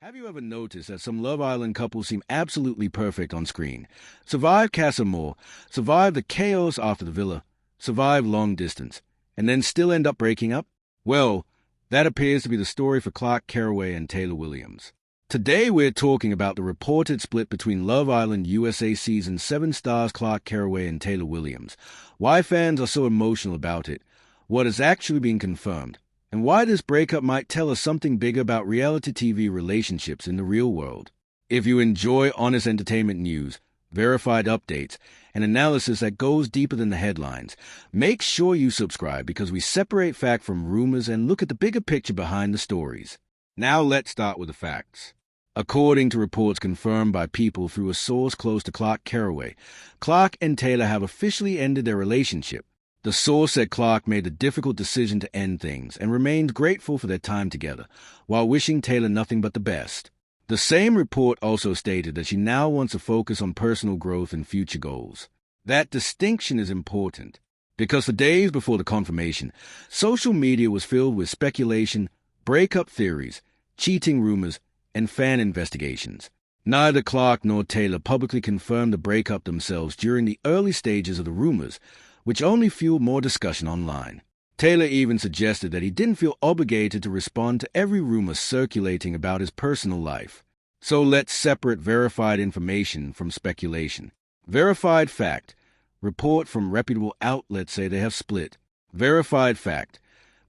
Have you ever noticed that some Love Island couples seem absolutely perfect on screen? Survive Casa Amor, survive the chaos after the villa, survive long distance, and then still end up breaking up? Well, that appears to be the story for Clarke Carraway and Taylor Williams. Today we're talking about the reported split between Love Island USA Season 7 stars Clarke Carraway and Taylor Williams, why fans are so emotional about it, what has actually been confirmed, and why this breakup might tell us something bigger about reality TV relationships in the real world. If you enjoy honest entertainment news, verified updates, and analysis that goes deeper than the headlines, make sure you subscribe because we separate fact from rumors and look at the bigger picture behind the stories. Now let's start with the facts. According to reports confirmed by people through a source close to Clarke Carraway, Clarke and Taylor have officially ended their relationship. The source said Clarke made the difficult decision to end things and remained grateful for their time together, while wishing Taylor nothing but the best. The same report also stated that she now wants to focus on personal growth and future goals. That distinction is important, because for days before the confirmation, social media was filled with speculation, breakup theories, cheating rumors, and fan investigations. Neither Clarke nor Taylor publicly confirmed the breakup themselves during the early stages of the rumors, which only fueled more discussion online. Taylor even suggested that he didn't feel obligated to respond to every rumor circulating about his personal life. So let's separate verified information from speculation. Verified fact. Report from reputable outlets say they have split. Verified fact.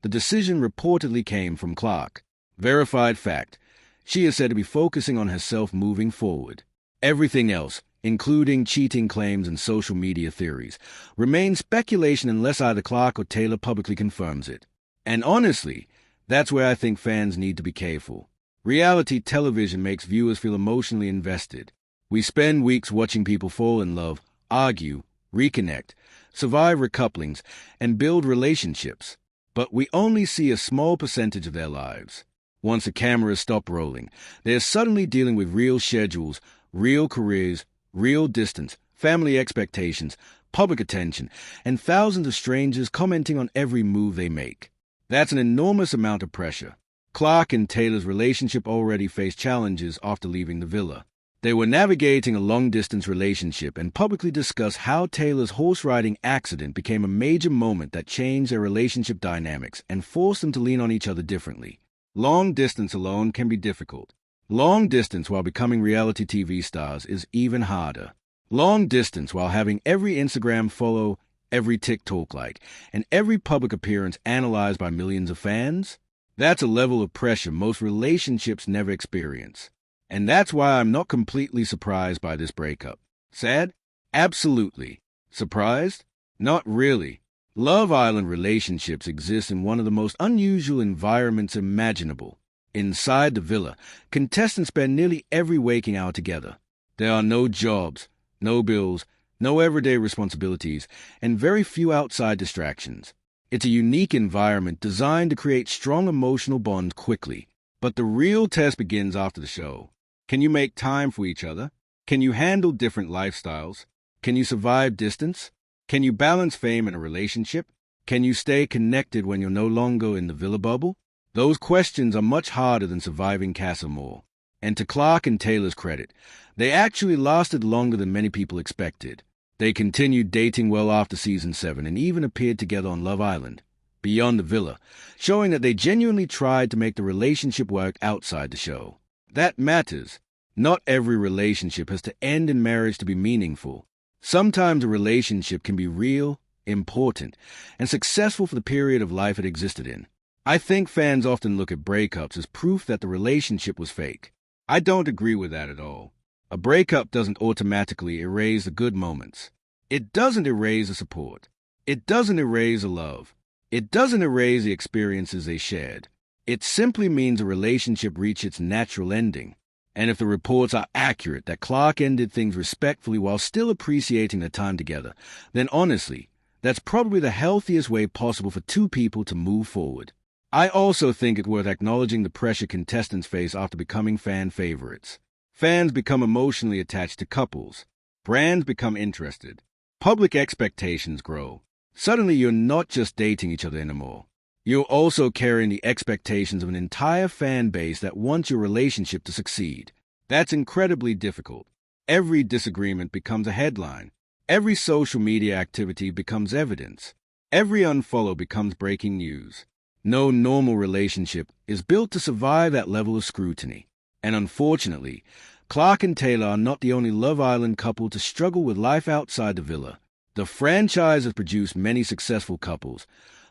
The decision reportedly came from Clarke. Verified fact. She is said to be focusing on herself moving forward. Everything else, including cheating claims and social media theories, remains speculation unless either Clarke or Taylor publicly confirms it. And honestly, that's where I think fans need to be careful. Reality television makes viewers feel emotionally invested. We spend weeks watching people fall in love, argue, reconnect, survive recouplings, and build relationships. But we only see a small percentage of their lives. Once the cameras stop rolling, they're suddenly dealing with real schedules, real careers, real distance, family expectations, public attention, and thousands of strangers commenting on every move they make. That's an enormous amount of pressure. Clarke and Taylor's relationship already faced challenges after leaving the villa. They were navigating a long-distance relationship and publicly discussed how Taylor's horse-riding accident became a major moment that changed their relationship dynamics and forced them to lean on each other differently. Long distance alone can be difficult. Long distance while becoming reality TV stars is even harder. Long distance while having every Instagram follow, every TikTok like, and every public appearance analyzed by millions of fans? That's a level of pressure most relationships never experience. And that's why I'm not completely surprised by this breakup. Sad? Absolutely. Surprised? Not really. Love Island relationships exist in one of the most unusual environments imaginable. Inside the villa, contestants spend nearly every waking hour together. There are no jobs, no bills, no everyday responsibilities, and very few outside distractions. It's a unique environment designed to create strong emotional bonds quickly. But the real test begins after the show. Can you make time for each other? Can you handle different lifestyles? Can you survive distance? Can you balance fame in a relationship? Can you stay connected when you're no longer in the villa bubble? Those questions are much harder than surviving Casa Amor. And to Clarke and Taylor's credit, they actually lasted longer than many people expected. They continued dating well after Season 7 and even appeared together on Love Island, beyond the villa, showing that they genuinely tried to make the relationship work outside the show. That matters. Not every relationship has to end in marriage to be meaningful. Sometimes a relationship can be real, important, and successful for the period of life it existed in. I think fans often look at breakups as proof that the relationship was fake. I don't agree with that at all. A breakup doesn't automatically erase the good moments. It doesn't erase the support. It doesn't erase the love. It doesn't erase the experiences they shared. It simply means a relationship reached its natural ending. And if the reports are accurate that Clarke ended things respectfully while still appreciating their time together, then honestly, that's probably the healthiest way possible for two people to move forward. I also think it's worth acknowledging the pressure contestants face after becoming fan favorites. Fans become emotionally attached to couples. Brands become interested. Public expectations grow. Suddenly you're not just dating each other anymore. You're also carrying the expectations of an entire fan base that wants your relationship to succeed. That's incredibly difficult. Every disagreement becomes a headline. Every social media activity becomes evidence. Every unfollow becomes breaking news. No normal relationship is built to survive that level of scrutiny. And unfortunately, Clarke and Taylor are not the only Love Island couple to struggle with life outside the villa. The franchise has produced many successful couples,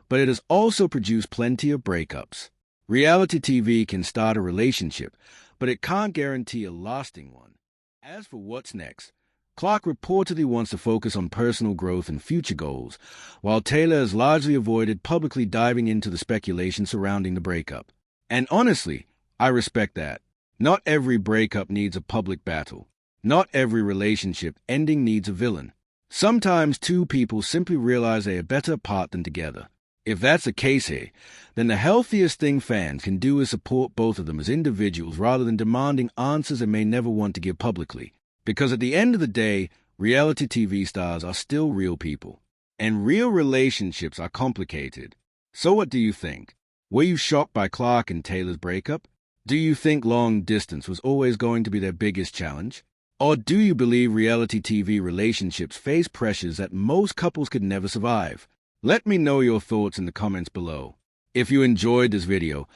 but it has also produced plenty of breakups. Reality TV can start a relationship, but it can't guarantee a lasting one. As for what's next, Clarke reportedly wants to focus on personal growth and future goals, while Taylor has largely avoided publicly diving into the speculation surrounding the breakup. And honestly, I respect that. Not every breakup needs a public battle. Not every relationship ending needs a villain. Sometimes two people simply realize they are better apart than together. If that's the case here, then the healthiest thing fans can do is support both of them as individuals rather than demanding answers they may never want to give publicly. Because at the end of the day, reality TV stars are still real people. And real relationships are complicated. So what do you think? Were you shocked by Clarke and Taylor's breakup? Do you think long distance was always going to be their biggest challenge? Or do you believe reality TV relationships face pressures that most couples could never survive? Let me know your thoughts in the comments below. If you enjoyed this video,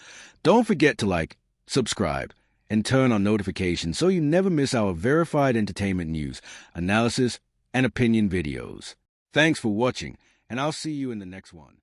don't forget to like, subscribe, and turn on notifications so you never miss our verified entertainment news, analysis, and opinion videos. Thanks for watching, and I'll see you in the next one.